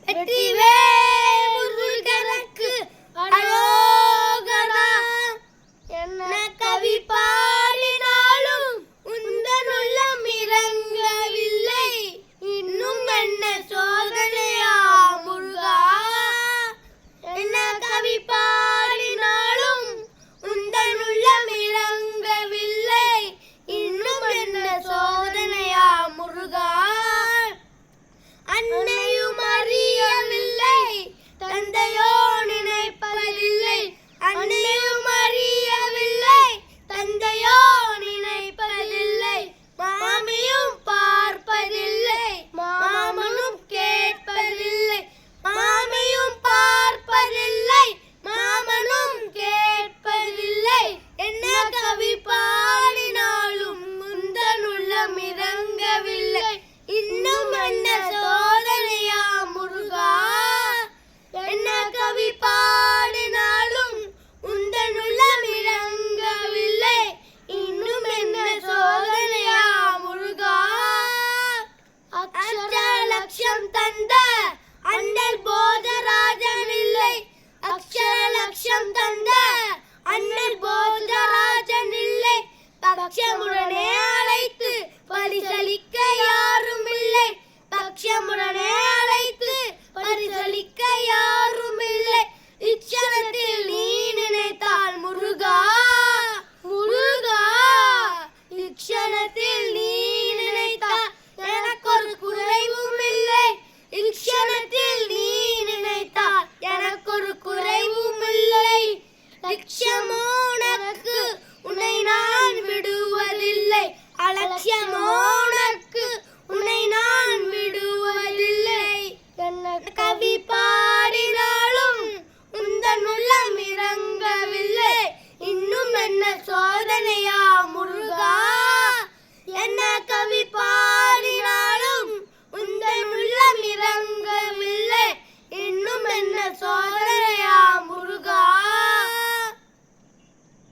வெற்றிவேல் முருகனுக்கு அரோகரா. என்ன கவி பாடினாலும் உந்தன் உள்ளம் இறங்கவில்லை. இன்னும் என்ன சோதனையா முருகா? என்ன கவி பாடினாலும் உந்தன் உள்ளம் இறங்கவில்லை. இன்னும் என்ன சோதனையா முருகா? அன்னையும் அறியவில்லை, தந்தையோ நினைப்பதில்லை. அன்னையும் அறியவில்லை, தந்தையோ நினைப்பதில்லை. மாமியும் பார்ப்பதில்லை, மாமனும் கேட்பதில்லை. மாமியும் பார்ப்பதில்லை, மாமனும் கேட்பதில்லை. என்ன கவி பாடினாலும் உந்தன் உள்ளம் இறங்கவில்லை. இன்னும் என்ன சோதனையா முருகா? என்ன கவி பாடினாலும் உந்தன் உள்ளம் இறங்கவில்லை. இன்னும் என்ன சோதனையா முருகா? அக்ஷர லட்சம் தந்த அண்ணல் போதராஜன் இல்லை. அக்ஷர லட்சம் தந்த அண்ணல் போதராஜன் இல்லை. பக்ஷமுடனே அழைத்து பரிசளி